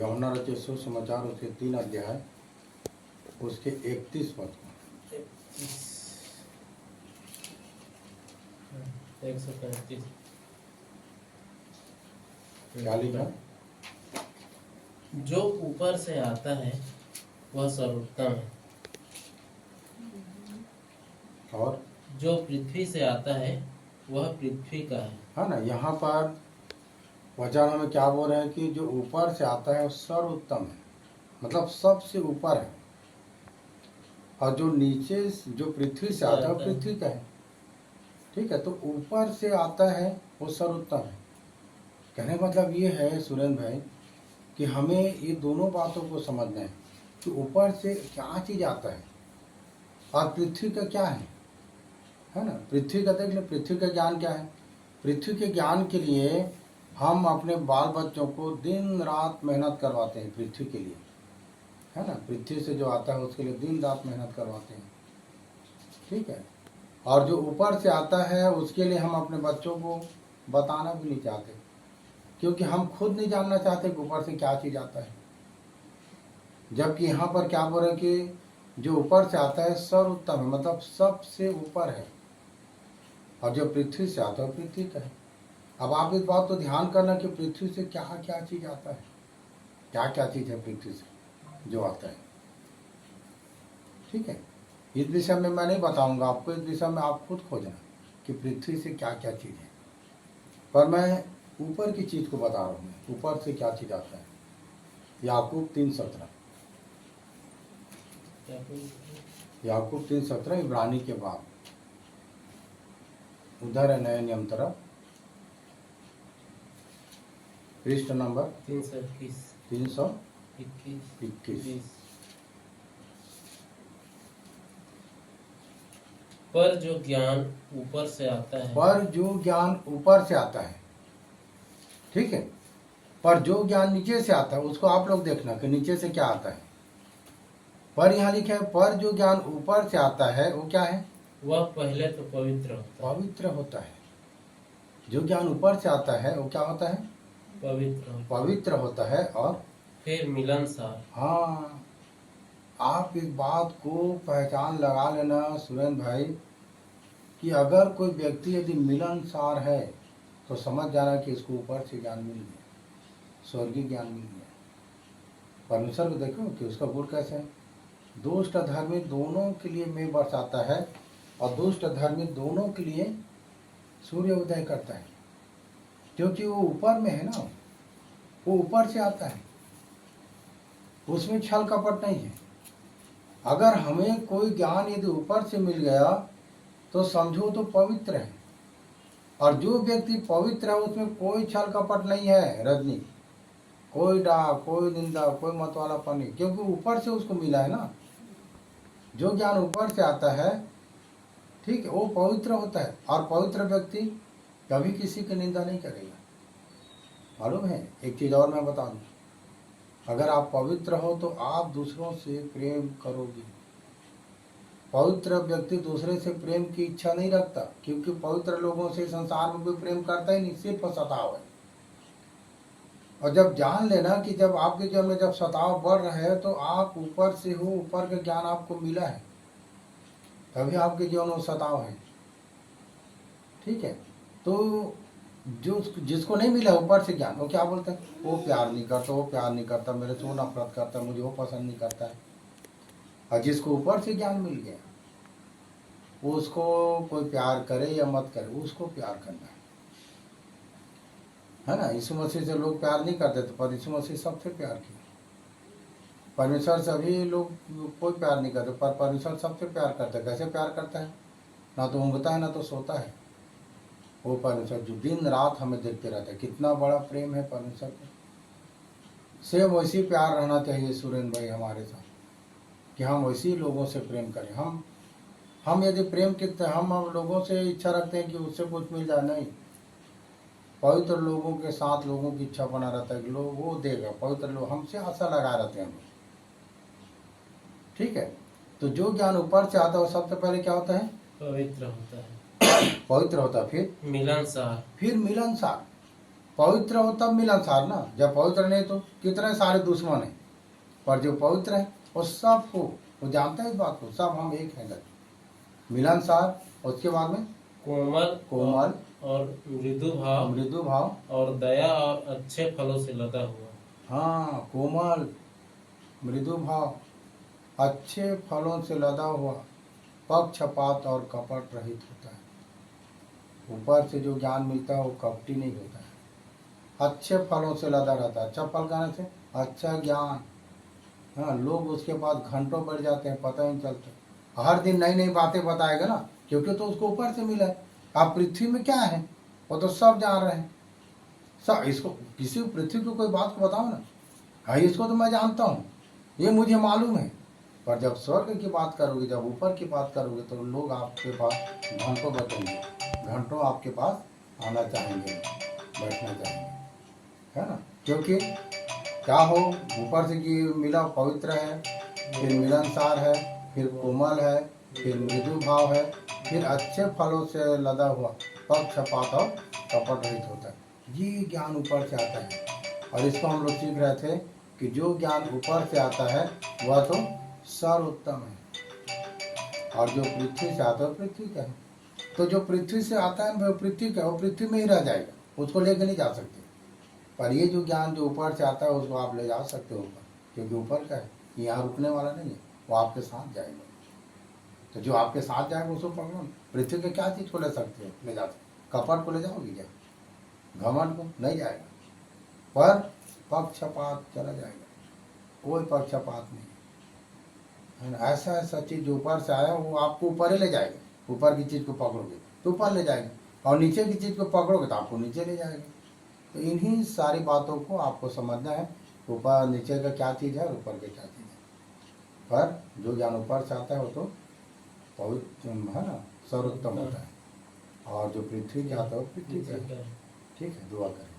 यूहन्ना रचित सुसमाचार उसके 3 अध्याय उसके 31 पद को। 135 क्या लिखा? जो ऊपर से आता है वह सर्वोत्तम है, और जो पृथ्वी से आता है वह पृथ्वी का है ना। यहाँ पर वचन हमें क्या बोल रहे हैं कि जो ऊपर से आता है वो सर्वोत्तम है, मतलब सबसे ऊपर है, और जो नीचे जो पृथ्वी से आता है वो पृथ्वी का है। ठीक है, तो ऊपर से आता है वो सर्वोत्तम है। कहने का मतलब ये है सुरेंद्र भाई कि हमें ये दोनों बातों को समझना है कि ऊपर से क्या चीज़ आता है और पृथ्वी का क्या है ना। पृथ्वी का देख लो, पृथ्वी का ज्ञान क्या है। पृथ्वी के ज्ञान के लिए हम अपने बाल बच्चों को दिन रात मेहनत करवाते हैं पृथ्वी के लिए, है ना। पृथ्वी से जो आता है उसके लिए दिन रात मेहनत करवाते हैं। ठीक है, और जो ऊपर से आता है उसके लिए हम अपने बच्चों को बताना भी नहीं चाहते, क्योंकि हम खुद नहीं जानना चाहते कि ऊपर से क्या चीज़ आता है। जबकि यहाँ पर क्या बोल रहे हैं कि जो ऊपर से आता है सर्वोत्तम है, मतलब सबसे ऊपर है, और जो पृथ्वी से आता है पृथ्वी का है। अब आप इस बात को ध्यान करना कि पृथ्वी से क्या क्या चीज़ आता है, क्या क्या चीज़ है पृथ्वी से जो आता है। ठीक है, इस विषय में मैं नहीं बताऊंगा आपको, इस विषय में आप खुद खोजना कि पृथ्वी से क्या क्या चीज़ है। पर मैं ऊपर की चीज़ को बता रहा हूँ, ऊपर से क्या चीज़ आता है। याकूब 3:17, याकूब 3:17 इब्रानी के बाद उधर है नए नियम तरफ, पृष्ठ नंबर 321। पर जो ज्ञान ऊपर से आता है, पर जो ज्ञान ऊपर से आता है, ठीक है, पर जो ज्ञान नीचे से आता है उसको आप लोग देखना कि नीचे से क्या आता है। पर यहाँ लिखा है पर जो ज्ञान ऊपर से आता है वो क्या है, वह पहले तो पवित्र होता है। जो ज्ञान ऊपर से आता है वो क्या होता है, पवित्र होता है और फिर मिलनसार। हाँ, आप इस बात को पहचान लगा लेना सुरेंद्र भाई कि अगर कोई व्यक्ति यदि मिलनसार है तो समझ जाना कि इसको ऊपर से ज्ञान मिल गया, स्वर्गीय ज्ञान मिल गया। परमेश्वर को देखो कि उसका गुण कैसे है। दुष्ट धर्मी दोनों के लिए मेघ बरसाता है और दुष्ट धर्मी दोनों के लिए सूर्य उदय करता है, क्योंकि वो ऊपर में है ना, वो ऊपर से आता है, उसमें छल कपट नहीं है। अगर हमें कोई ज्ञान यदि ऊपर से मिल गया तो समझो तो पवित्र है, और जो व्यक्ति पवित्र है उसमें कोई छल कपट नहीं है रजनी, कोई डाक, कोई निंदा, कोई मतवालापन नहीं, क्योंकि ऊपर से उसको मिला है ना। जो ज्ञान ऊपर से आता है, ठीक है, वो पवित्र होता है, और पवित्र व्यक्ति कभी किसी की निंदा नहीं करेगा। मालूम है, एक चीज़ और मैं बता दूं, अगर आप पवित्र हो तो आप दूसरों से प्रेम करोगे। पवित्र व्यक्ति दूसरे से प्रेम की इच्छा नहीं रखता, क्योंकि पवित्र लोगों से संसार में कोई प्रेम करता ही नहीं, सिर्फ सताव है। और जब जान लेना कि जब आपके जीवन में जब सताव बढ़ रहा है तो आप ऊपर से हो, ऊपर का ज्ञान आपको मिला है, तभी आपके जीवन में सताव है। ठीक है, तो जो जिसको नहीं मिला ऊपर से ज्ञान, वो क्या बोलता है, वो प्यार नहीं करता, वो प्यार नहीं करता, मेरे से वो नफरत करता है, मुझे वो पसंद नहीं करता है। और जिसको ऊपर से ज्ञान मिल गया उसको कोई प्यार करे या मत करे, उसको प्यार करना है ना। यीशु मसीह से लोग प्यार नहीं करते थे, पर यीशु मसीह सबसे प्यार किया। परमेश्वर से अभी लोग कोई प्यार नहीं करते, पर परमेश्वर सबसे प्यार करता है। कैसे प्यार करता है, ना तो ऊँघता है ना तो सोता है। वो परमेश्वर जो दिन रात हमें देखते रहता है, कितना बड़ा प्रेम है परमेश्वर का। से वैसी प्यार रहना चाहिए सुरेंद्र भाई हमारे साथ, कि हम वैसे लोगों से प्रेम करें। हम यदि प्रेम के हम लोगों से इच्छा रखते हैं कि उससे कुछ मिल जाए, नहीं। पवित्र लोगों के साथ लोगों की इच्छा बना रहता है कि लोग वो देगा, पवित्र लोग हमसे आशा लगा रहते हैं। ठीक है, तो जो ज्ञान ऊपर से आता है वो सबसे पहले क्या होता है, पवित्र होता है, पवित्र होता है, फिर मिलनसार, फिर मिलनसार। पवित्र हो तब मिलनसार ना, जब पवित्र नहीं तो कितने सारे दुश्मन हैं, पर जो पवित्र है वो सबको, वो जानता है इस बात को, सब हम एक हैं करके। मिलनसार, उसके बाद में कोमल कोमल और मृदु भाव मृदु भाव, और दया और अच्छे फलों से लदा हुआ। हाँ कोमल मृदु भाव, अच्छे फलों से लदा हुआ, पक्षपात और कपट रहित होता है। ऊपर से जो ज्ञान मिलता है वो कपटी नहीं होता है, अच्छे फलों से लदा रहता है। अच्छा फल कहने से अच्छा ज्ञान। हाँ, लोग उसके पास घंटों बैठ जाते हैं, पता ही नहीं चलता। हर दिन नई नई बातें बताएगा ना, क्योंकि तो उसको ऊपर से मिला है। आप पृथ्वी में क्या है वो तो सब जान रहे हैं, सब। इसको किसी पृथ्वी को कोई बात को बताओ ना, हाँ इसको तो मैं जानता हूँ, ये मुझे मालूम है। पर जब स्वर्ग की बात करोगे, जब ऊपर की बात करोगे, तो लोग आपके पास घंटों बैठेंगे, घंटों आपके पास आना चाहेंगे, बैठना चाहेंगे, है ना। क्योंकि क्या हो, ऊपर से कि मिला पवित्र है, फिर मिलनसार है, फिर कोमल है, फिर मृदु भाव है, फिर अच्छे फलों से लदा हुआ, पक्षपात और कपट रहित होता है। ये ज्ञान ऊपर से आता है। और इसको हम लोग सीख रहे थे कि जो ज्ञान ऊपर से आता है वह तो सर्वोत्तम है, और जो पृथ्वी से आता है पृथ्वी का है। तो जो पृथ्वी से आता है वो पृथ्वी का, वो पृथ्वी में ही रह जाएगा, उसको लेकर नहीं जा सकते। पर ये जो ज्ञान जो ऊपर से आता है उसको आप ले जा सकते हो ऊपर, क्योंकि ऊपर का है, यहाँ रुकने वाला नहीं है, वो आपके साथ जाएगा। तो जो आपके साथ जाएगा उसको पकड़ो। पृथ्वी के क्या चीज़ को ले सकते हो, ले जा सकते। कपट को ले जाओगे क्या, घमंड को नहीं जाएगा। पर पक्षपात चला जाएगा, कोई पक्षपात नहीं है ना। ऐसा ऐसा चीज जो ऊपर से आया वो आपको ऊपर ही ले जाएगा। ऊपर की चीज को पकड़ोगे तो ऊपर ले जाएगा, और नीचे की चीज को पकड़ोगे तो आपको नीचे ले जाएगा। तो इन्हीं सारी बातों को आपको समझना है, ऊपर नीचे का क्या चीज़ है और ऊपर की क्या चीज़ है। पर जो ज्ञान ऊपर से आता है वो तो पवित्र है ना, सर्वोत्तम होता है, और जो पृथ्वी का आता है वो पृथ्वी का है। ठीक है, दुआ करें।